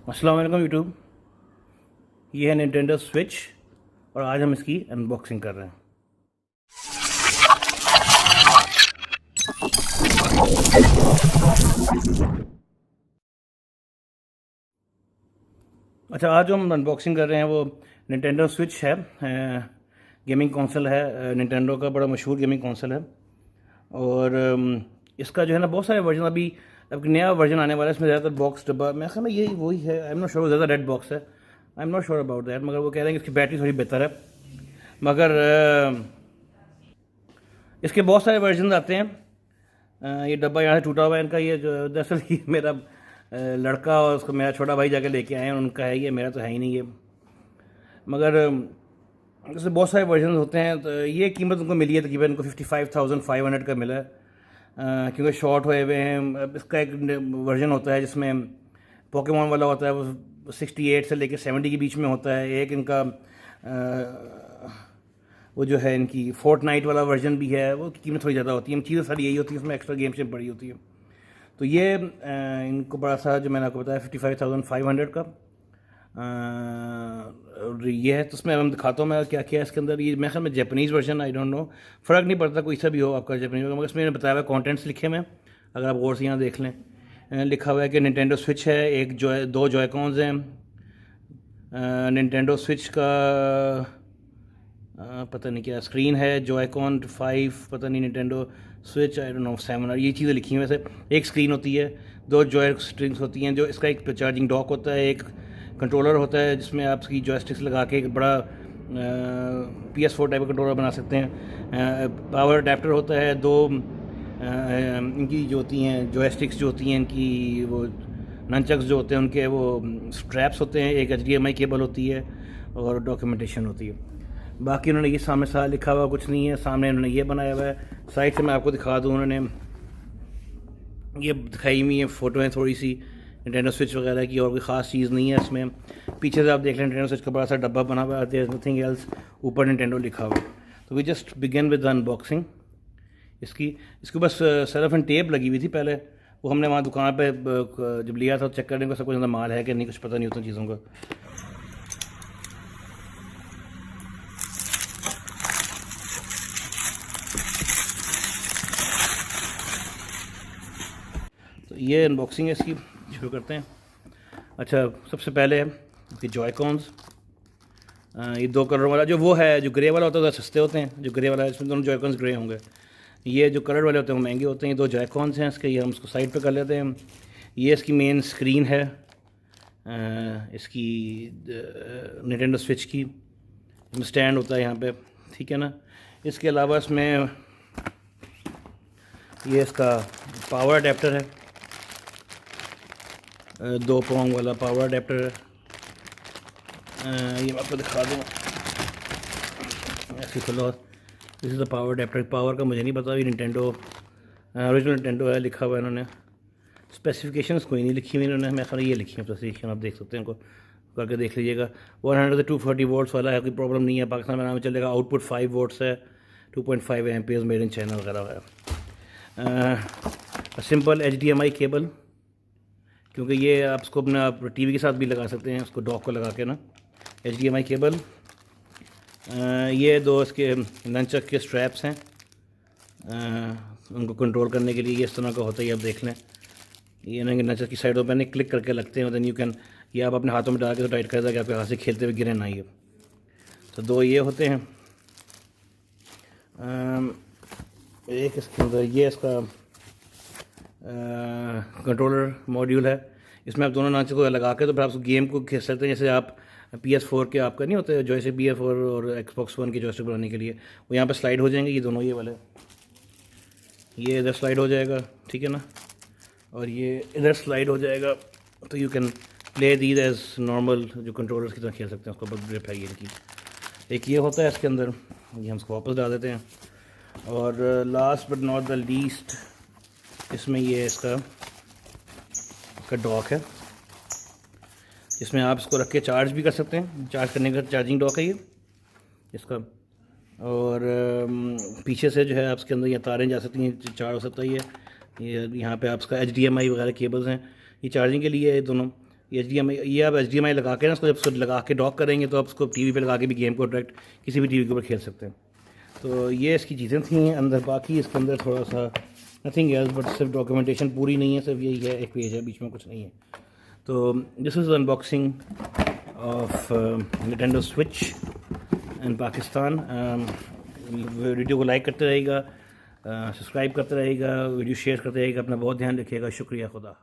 अस्सलाम वालेकुम यूट्यूब। ये है निंटेंडो स्विच और आज हम इसकी अनबॉक्सिंग कर रहे हैं। अच्छा, आज जो हम अनबॉक्सिंग कर रहे हैं वो निंटेंडो स्विच है। गेमिंग कंसोल है, निंटेंडो का बड़ा मशहूर गेमिंग कंसोल है। और इसका जो है ना बहुत सारे वर्जन अब नया वर्जन आने वाला है। इसमें ज़्यादातर बॉक्स डब्बा मेरे ख्याल में यही वही है। आई एम नॉट श्योर, ज़्यादा रेड बॉक्स है। I am not sure about that, मगर वो कह रहे हैं कि इसकी बैटरी थोड़ी बेहतर है। मगर इसके बहुत सारे वर्जन आते हैं। ये डब्बा यहाँ से टूटा हुआ है इनका। ये जो दरअसल ये मेरा लड़का और उसको मेरा छोटा भाई जाके लेके आए हैं, उनका है ये, मेरा तो है ही नहीं ये। मगर इससे बहुत सारे वर्जन होते हैं। तो ये कीमत उनको मिली है तकरीबन उनको 55,500 का मिला है, क्योंकि शॉर्ट हुए हुए हैं। अब इसका एक वर्जन होता है जिसमें पोकेमॉन वाला होता है, वो 68 से लेकर 70 के बीच में होता है। एक इनका वो जो है इनकी फोर्टनाइट वाला वर्जन भी है, वो कीमत थोड़ी ज़्यादा होती है। चीज़ें सारी यही होती है, उसमें एक्स्ट्रा गेम शेम पड़ी होती है। तो ये इनको बड़ा सा जो मैंने आपको बताया 55,500 का। और ये है, तो उसमें हम दिखाता हूँ मैं क्या क्या है इसके अंदर। ये मेरे ख्याल में Japanese version, I don't know, फ़र्क नहीं पड़ता कोई सा भी हो आपका जापानीज़ वर्जन। मगर इसमें बताया हुआ कॉन्टेंट्स लिखे हुए हैं, अगर आप गौर से यहाँ देख लें। लिखा हुआ है कि निंटेंडो स्विच है, दो जॉयकॉन्स हैं। निंटेंडो स्विच का पता नहीं क्या स्क्रीन है, जॉयकॉन 5, पता नहीं Nintendo switch I don't know 7, और ये चीज़ें लिखी हैं। वैसे एक स्क्रीन होती है, दो जॉय स्ट्रिंग्स होती हैं, जो इसका एक चार्जिंग डॉक होता है, एक कंट्रोलर होता है जिसमें आप इसकी जॉयस्टिक्स लगा के एक बड़ा PS4 टाइप का कंट्रोलर बना सकते हैं। पावर अडेप्टर होता है, दो इनकी जो होती हैं जॉयस्टिक्स जो होती हैं इनकी, वो ननचक्स जो होते हैं उनके वो स्ट्रैप्स होते हैं। एक HDMI केबल होती है और डॉक्यूमेंटेशन होती है। बाकी उन्होंने ये सामने सारा लिखा हुआ कुछ नहीं है। सामने उन्होंने ये बनाया हुआ है। साइड से मैं आपको दिखा दूँ, उन्होंने ये दिखाई हुई है फ़ोटो है थोड़ी सी निंटेंडो स्विच वगैरह की, और कोई ख़ास चीज़ नहीं है इसमें। पीछे से आप देख लें निंटेंडो स्विच का बड़ा सा डब्बा बना हुआ है, नथिंग एल्स, ऊपर निंटेंडो लिखा हुआ है। तो we just begin with the unboxing. इसके ऊपर सेलोफेन टेप लगी हुई थी पहले, वो हमने वहाँ दुकान पर जब लिया था चेक करने को सब कुछ अंदर माल है कि नहीं, कुछ पता नहीं होता चीज़ों का। तो ये अनबॉक्सिंग है इसकी, शुरू करते हैं। अच्छा, सबसे पहले है इसकी जॉयकॉन्स। ये दो कलर वाला जो वो है, जो ग्रे वाला होता है सस्ते होते हैं, जो ग्रे वाला है इसमें दोनों जॉयकॉन्स ग्रे होंगे। ये जो कलर वाले होते हैं वो महंगे होते हैं। ये दो जॉयकॉन्स हैं इसके, ये हम इसको साइड पे कर लेते हैं। ये इसकी मेन स्क्रीन है इसकी निंटेंडो स्विच की, स्टैंड होता है यहाँ पे, ठीक है ना। इसके अलावा इसमें ये इसका पावर अडेप्टर है, 2 पोंग वाला पावर अडेप्टर है। ये मैं आपको दिखा दूँ ऐसी खुला। This is the power adapter. Power का मुझे नहीं पता, ये निंटेंडो ओरिजिनल निंटेंडो है लिखा हुआ है इन्होंने। स्पेसिफिकेशंस कोई नहीं लिखी हुई इन्होंने, मैं खाली ये लिखी है स्पेसिफिकेशन, आप देख सकते हैं, इनको करके देख लीजिएगा। 100 से 240 वोल्ट्स वाला है, कोई प्रॉब्लम नहीं है, पाकिस्तान में नाम चलेगा। आउटपुट 5 वोल्ट्स है, 2.5 एम्पियर्स, मेड इन चाइना वगैरह है। सिंपल HDMI केबल, क्योंकि ये आप इसको अपना आप TV के साथ भी लगा सकते हैं, उसको डॉक को लगा के ना। HDMI cable. ये दो इसके ननचक के स्ट्रैप्स हैं, उनको कंट्रोल करने के लिए। ये इस तरह का होता है, आप देख लें। ये ना ननचक की साइडों पर नहीं क्लिक करके लगते हैं, देन यू कैन, ये आप अपने हाथों में डाल के तो टाइट कर देगा कि आपके हाथ से खेलते हुए गिरे ना ये। तो दो ये होते हैं। एक इसके अंदर ये इसका कंट्रोलर मॉड्यूल है। इसमें आप दोनों नाचे को लगा के तो फिर आप उस गेम को खेल सकते हैं। जैसे आप PS4 के आपका नहीं होते जॉयस्टिक, PS4 और Xbox One के जॉयस्टिक बनाने के लिए, वो यहाँ पे स्लाइड हो जाएंगे। ये दोनों ये वाले, ये इधर स्लाइड हो जाएगा, ठीक है ना, और ये इधर स्लाइड हो जाएगा। तो you can play these as normal, जो कंट्रोलर्स की तरह खेल सकते हैं। उसका बहुत ग्रिप है ये इनकी। एक ये होता है इसके अंदर, ये हम इसको वापस डाल देते हैं। और last but not the least, इसमें ये इसका डॉक है, जिसमें आप इसको रख के चार्ज भी कर सकते हैं। चार्ज करने का चार्जिंग डॉक है ये इसका। और पीछे से जो है आप इसके अंदर ये तारें जा सकती हैं, चार्ज हो सकता है ये यहाँ पे आप इसका HDMI वगैरह केबल्स हैं, ये चार्जिंग के लिए है दोनों। ये आप HDMI लगा के ना उसको जब लगा के डॉक करेंगे तो आप उसको टीवी पे लगा के भी गेम को डायरेक्ट किसी भी टीवी के ऊपर खेल सकते हैं। तो ये इसकी चीज़ें थी अंदर। बाकी इसके अंदर थोड़ा सा नथिंग एल्स, बट सिर्फ डॉक्यूमेंटेशन पूरी नहीं है, सिर्फ यही है, एक पेज है, बीच में कुछ नहीं है। तो this is unboxing of Nintendo Switch in Pakistan. Video को लाइक करते रहेगा, सब्सक्राइब करते रहेगा, वीडियो शेयर करते रहेगा। अपना बहुत ध्यान रखिएगा। शुक्रिया। खुदा।